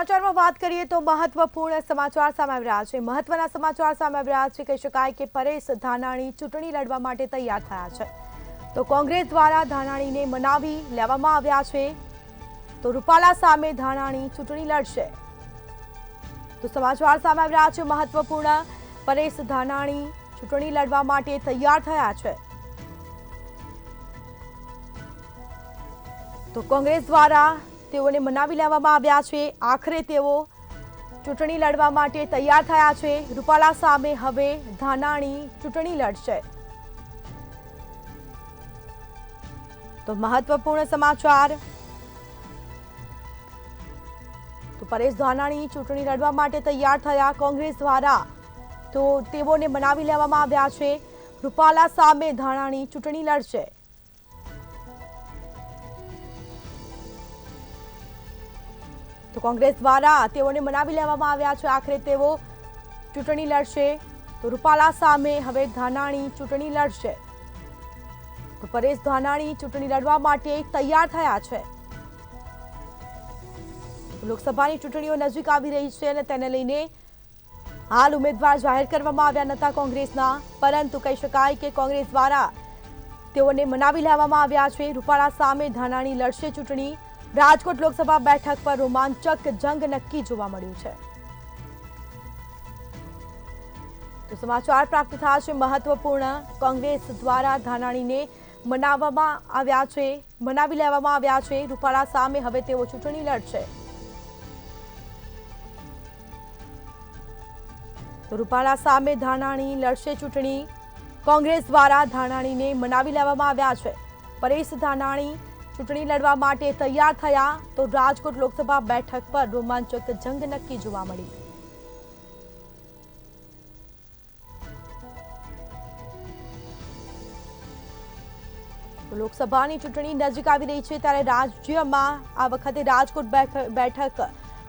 સમાચારમાં વાત કરીએ તો મહત્વપૂર્ણ સમાચાર સામે આવી રહ્યા છે। મહત્વના સમાચાર સામે આવી રહ્યા છે। કહી શકાય કે પરેશ ધાનાણી ચૂંટણી લડવા માટે તૈયાર થયા છે। તો કોંગ્રેસ દ્વારા ધાનાણીને મનાવી લેવામાં આવ્યા છે। તો રૂપાલા સામે ધાનાણી ચૂંટણી લડશે। તો સમાચાર સામે આવી રહ્યા છે મહત્વપૂર્ણ, પરેશ ધાનાણી ચૂંટણી લડવા માટે તૈયાર થયા છે। તો કોંગ્રેસ દ્વારા તેઓને મનાવી લેવામાં આવ્યા છે। આખરે તેઓ ચૂંટણી લડવા માટે તૈયાર થયા છે। રૂપાલા સામે હવે ધાનાણી ચૂંટણી લડશે। તો મહત્વપૂર્ણ સમાચાર, તો પરેશ ધાનાણી ચૂંટણી લડવા માટે તૈયાર થયા કોંગ્રેસ દ્વારા, તો તેઓને મનાવી લેવામાં આવ્યા છે। રૂપાલા સામે ધાનાણી ચૂંટણી લડશે। તો કોંગ્રેસ દ્વારા તેઓને મનાવી લેવામાં આવ્યા છે। આખરે તેઓ ચૂંટણી લડશે। તો રૂપાલા સામે હવે ધાનાણી ચૂંટણી લડશે। તો પરેશ ધાનાણી ચૂંટણી લડવા માટે તૈયાર થયા છે। લોકસભાની ચૂંટણીઓ નજીક આવી રહી છે અને તેને લઈને હાલ ઉમેદવાર જાહેર કરવામાં આવ્યા નહોતા કોંગ્રેસના, પરંતુ કહી શકાય કે કોંગ્રેસ દ્વારા તેઓને મનાવી લેવામાં આવ્યા છે। રૂપાલા સામે ધાનાણી લડશે ચૂંટણી। રાજકોટ લોકસભા બેઠક પર રોમાંચક જંગ નક્કી જોવા મળ્યું છે। તો સમાચાર પ્રાપ્ત થયા છે મહત્વપૂર્ણ, કોંગ્રેસ દ્વારા ધાનાણીને મનાવવામાં આવ્યા છે, મનાવી લેવામાં આવ્યા છે। રૂપાલા સામે હવે તેઓ ચૂંટણી લડશે। તો રૂપાલા સામે ધાનાણી લડશે ચૂંટણી। કોંગ્રેસ દ્વારા ધાનાણીને મનાવી લેવામાં આવ્યા છે। પરેશ ધાનાણી ચૂંટણી લડવા માટે તૈયાર થયા। તો રાજકોટ લોકસભા બેઠક પર રોમાંચક જંગ નક્કી જોવા મળી। લોકસભાની ચૂંટણી નજીક આવી રહી છે ત્યારે રાજ્યમાં આ વખતે રાજકોટ બેઠક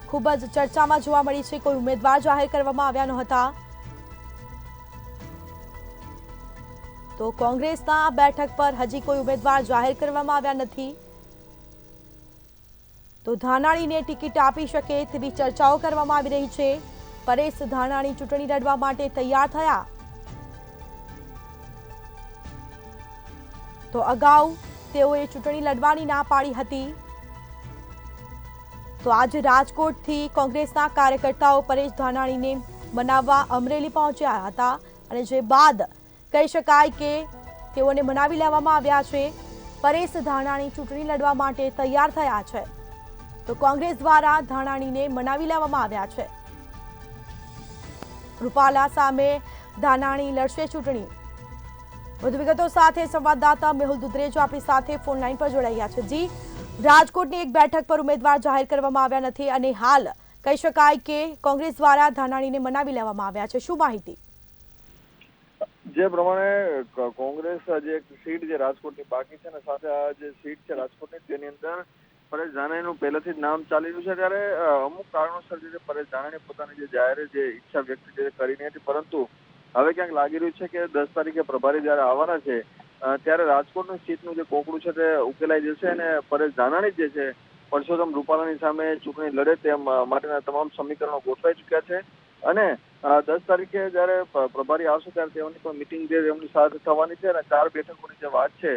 ખૂબ જ ચર્ચામાં જોવા મળી છે। કોઈ ઉમેદવાર જાહેર કરવામાં આવ્યા નહોતા। તો કોંગ્રેસના બેઠક પર હજી કોઈ ઉમેદવાર જાહેર કરવામાં આવ્યા નથી। તો ધાનાણીને ટિકિટ આપી શકે તેવી ચર્ચાઓ કરવામાં આવી રહી છે। પરેશ ધાનાણી ચૂંટણી લડવા માટે તૈયાર થયા। તો અગાઉ તેઓએ ચૂંટણી લડવાની ના પાડી હતી। તો આજે રાજકોટથી કોંગ્રેસના કાર્યકર્તાઓ પરેશ ધાનાણીને મનાવવા અમરેલી પહોંચ્યા હતા અને જે બાદ કહી શકાય કે તેઓને મનાવી લેવામાં આવ્યા છે। પરેશ ધાનાણી ચૂંટણી લડવા માટે તૈયાર થયા છે। તો કોંગ્રેસ દ્વારા ધાનાણીને મનાવી લેવામાં આવ્યા છે। રૂપાલા સામે ધાનાણી લડશે ચૂંટણી। વધુ વિગતો સાથે સંવાદદાતા મેહુલ દુધરેજો આપણી સાથે ફોન લાઈન પર જોડાયા છે। જી, રાજકોટની એક બેઠક પર ઉમેદવાર જાહેર કરવામાં આવ્યા નથી અને હાલ કહી શકાય કે કોંગ્રેસ દ્વારા ધાનાણીને મનાવી લેવામાં આવ્યા છે, શું માહિતી? જે પ્રમાણે કોંગ્રેસ જે સીટ જે રાજકોટની બાકી છે ને સાથે આ જે સીટ છે રાજકોટની તેની અંદર પરેશ ધાનાણીનું પહેલેથી જ નામ ચાલી રહ્યું છે, ત્યારે અમુક કારણોસર જે પરેશ ધાનાણી પોતાની જે જાહેર જે ઈચ્છા વ્યક્ત કરી હતી, પરંતુ હવે ક્યાંક લાગી રહ્યું છે કે 10 તારીખે પ્રભારી જયારે આવવાના છે ત્યારે રાજકોટની સીટનું જે કોકડું છે તે ઉકેલાઈ જશે અને પરેશ ધાનાણી જે છે પરસોત્તમ રૂપાલાની સામે ચૂંટણી લડે તે માટેના તમામ સમીકરણો ગોઠવાઈ ચુક્યા છે અને 10 તારીખે જયારે પ્રભારી આવશે ત્યારે તેઓની પણ મિટિંગ જે એમની સાથે થવાની છે અને 4 બેઠકોની જે વાત છે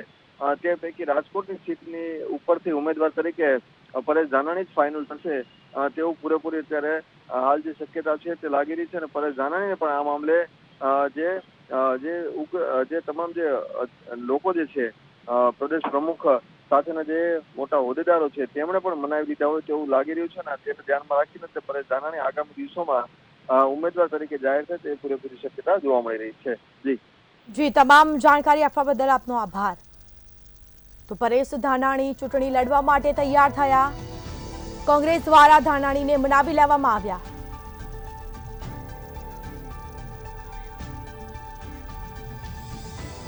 તે પૈકી રાજકોટની સીટની ઉપરથી ઉમેદવાર તરીકે પરેશ ધાનાણી જ ફાઇનલ થશે તેવું પૂરેપૂરી અત્યારે હાલ જે શક્યતા છે તે લાગી રહી છે અને પરેશ ધાનાણીને પણ આ મામલે જે તમામ જે લોકો જે છે પ્રદેશ પ્રમુખ સાથેના જે મોટા હોદ્દેદારો છે તેમણે પણ મનાવી દીધા હોય તેવું લાગી રહ્યું છે અને તેને ધ્યાનમાં રાખીને પરેશ ધાનાણી આગામી દિવસોમાં ઉમેદવાર તરીકે જાહેર થાય તે પૂરેપૂરી શક્યતા જોવા મળી રહી છે। જી, તમામ જાણકારી આપવા બદલ આપનો આભાર। તો પરેશ ધાનાણી ચૂંટણી લડવા માટે તૈયાર થયા। કોંગ્રેસ દ્વારા ધાનાણીને મનાવી લેવામાં આવ્યા।